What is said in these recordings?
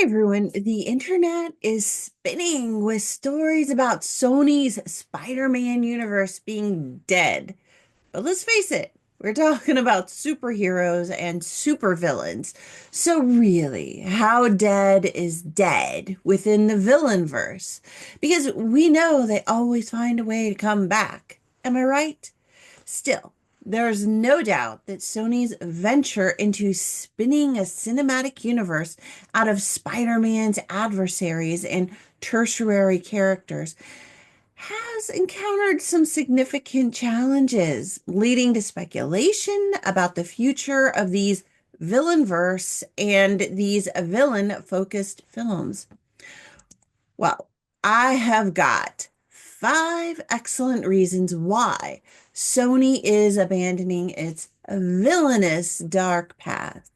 Everyone, the internet is spinning with stories about Sony's Spider-Man universe being dead. But let's face it, we're talking about superheroes and supervillains. So really, how dead is dead within the villain verse? Because we know they always find a way to come back. Am I right? Still, there's no doubt that Sony's venture into spinning a cinematic universe out of Spider-Man's adversaries and tertiary characters has encountered some significant challenges, leading to speculation about the future of these villain verse and these villain focused films. Well, I have got five excellent reasons why Sony is abandoning its villainous dark path.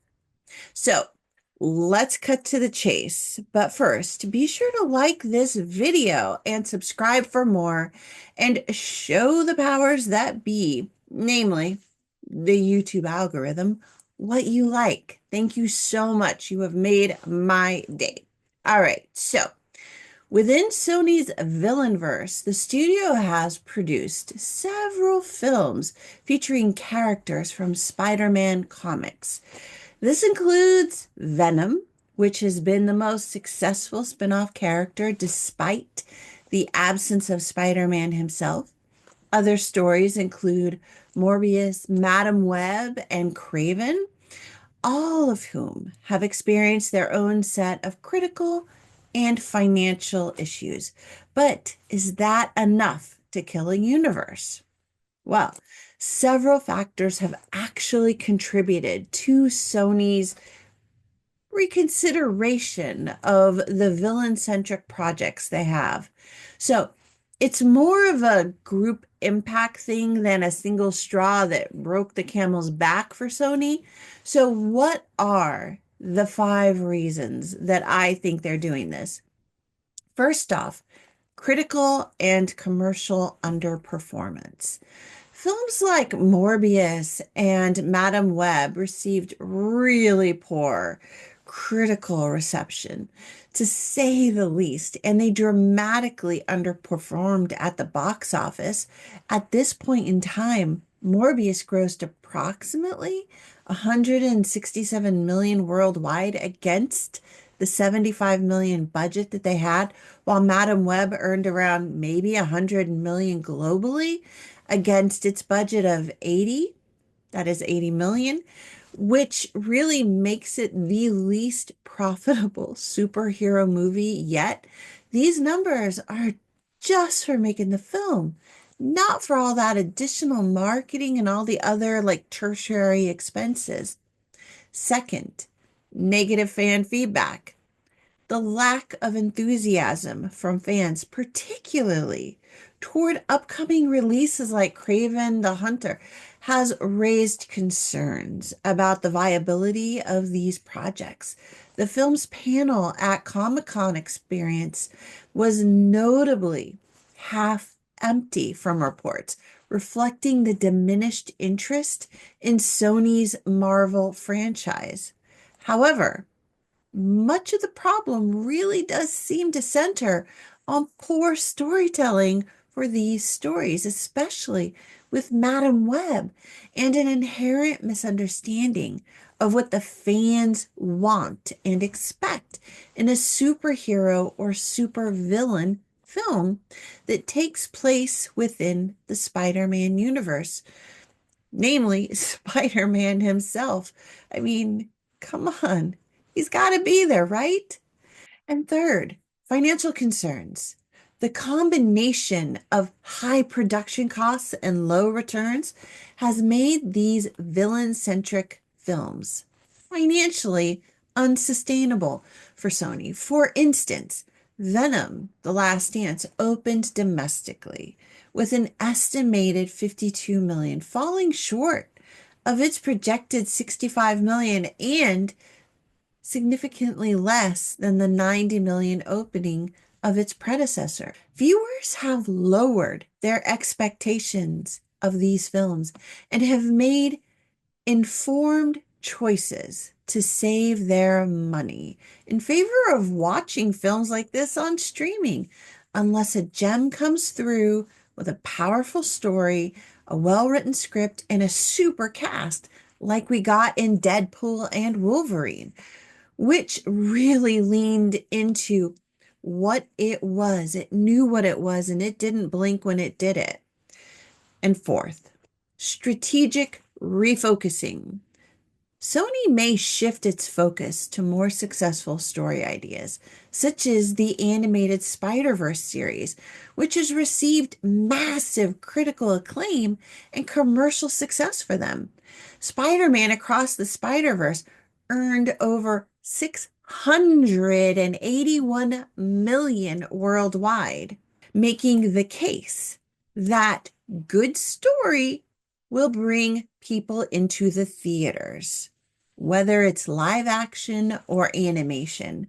So let's cut to the chase. But first, be sure to like this video and subscribe for more and show the powers that be, namely the YouTube algorithm, what you like. Thank you so much. You have made my day. All right, so within Sony's villainverse, the studio has produced several films featuring characters from Spider-Man comics. This includes Venom, which has been the most successful spin-off character despite the absence of Spider-Man himself. Other stories include Morbius, Madam Web, and Kraven, all of whom have experienced their own set of critical and financial issues. But is that enough to kill a universe? Well, several factors have actually contributed to Sony's reconsideration of the villain-centric projects they have. So it's more of a group impact thing than a single straw that broke the camel's back for Sony. So what are the five reasons that I think they're doing this? First off, critical and commercial underperformance. Films like Morbius and Madam Web received really poor critical reception, to say the least, and they dramatically underperformed at the box office. At this point in time, Morbius grossed approximately 167 million worldwide against the 75 million budget that they had, while Madam Web earned around maybe 100 million globally against its budget of 80, that is 80 million, which really makes it the least profitable superhero movie yet. These numbers are just for making the film, not for all that additional marketing and all the other like tertiary expenses. Second, negative fan feedback. The lack of enthusiasm from fans, particularly toward upcoming releases like Kraven the Hunter, has raised concerns about the viability of these projects. The film's panel at Comic-Con experience was notably half empty from reports, reflecting the diminished interest in Sony's Marvel franchise. However, much of the problem really does seem to center on poor storytelling for these stories, especially with Madam Web, and an inherent misunderstanding of what the fans want and expect in a superhero or supervillain film that takes place within the Spider-Man universe, namely Spider-Man himself. I mean, come on. He's got to be there, right? And third, financial concerns. The combination of high production costs and low returns has made these villain-centric films financially unsustainable for Sony. For instance, Venom: The Last Dance opened domestically with an estimated 52 million, falling short of its projected 65 million and significantly less than the 90 million opening of its predecessor. Viewers have lowered their expectations of these films and have made informed choices to save their money in favor of watching films like this on streaming, unless a gem comes through with a powerful story, a well-written script, and a super cast like we got in Deadpool and Wolverine, which really leaned into what it was. It knew what it was, and it didn't blink when it did it. And fourth, strategic refocusing. Sony may shift its focus to more successful story ideas, such as the animated Spider-Verse series, which has received massive critical acclaim and commercial success for them. Spider-Man Across the Spider-Verse earned over 681 million worldwide, making the case that good story will bring people into the theaters, whether it's live action or animation.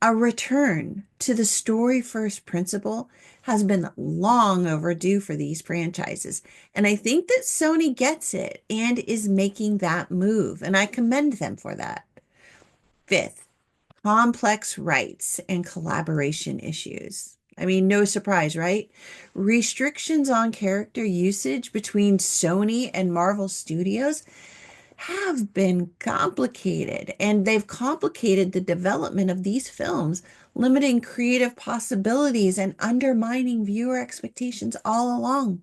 A return to the story first principle has been long overdue for these franchises, and I think that Sony gets it and is making that move, and I commend them for that. Fifth, complex rights and collaboration issues. I mean, no surprise, right? Restrictions on character usage between Sony and Marvel Studios have been complicated, and they've complicated the development of these films, limiting creative possibilities and undermining viewer expectations all along.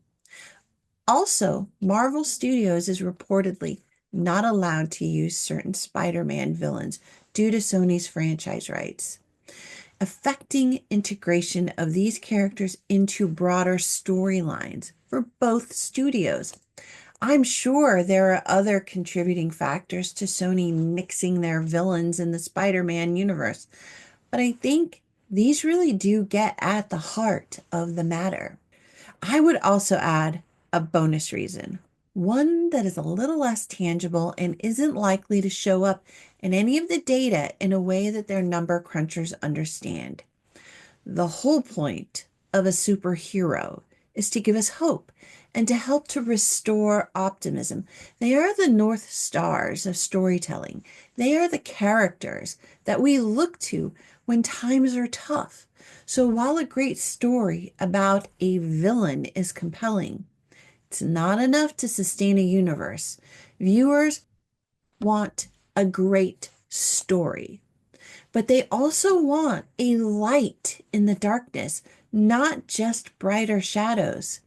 Also, Marvel Studios is reportedly not allowed to use certain Spider-Man villains due to Sony's franchise rights, affecting integration of these characters into broader storylines for both studios. I'm sure there are other contributing factors to Sony mixing their villains in the Spider-Man universe, but I think these really do get at the heart of the matter. I would also add a bonus reason, one that is a little less tangible and isn't likely to show up in any of the data in a way that their number crunchers understand. The whole point of a superhero is to give us hope and to help to restore optimism. They are the North Stars of storytelling. They are the characters that we look to when times are tough. So while a great story about a villain is compelling, it's not enough to sustain a universe. Viewers want a great story, but they also want a light in the darkness, not just brighter shadows.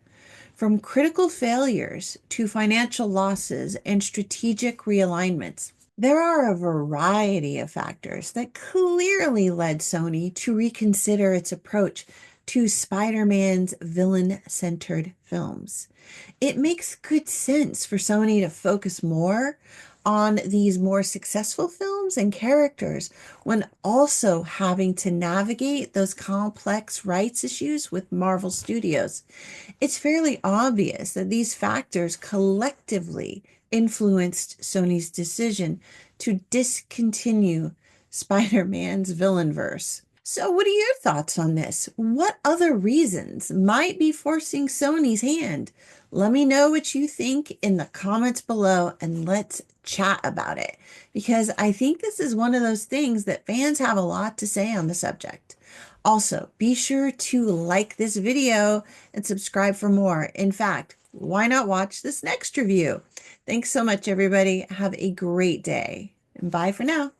From critical failures to financial losses and strategic realignments, there are a variety of factors that clearly led Sony to reconsider its approach to Spider-Man's villain-centered films. It makes good sense for Sony to focus more on these more successful films and characters when also having to navigate those complex rights issues with Marvel Studios. It's fairly obvious that these factors collectively influenced Sony's decision to discontinue Spider-Man's villainverse. So, what are your thoughts on this? What other reasons might be forcing Sony's hand? Let me know what you think in the comments below and let's chat about it, because I think this is one of those things that fans have a lot to say on the subject. Also, be sure to like this video and subscribe for more. In fact, why not watch this next review? Thanks so much, everybody. Have a great day, and bye for now.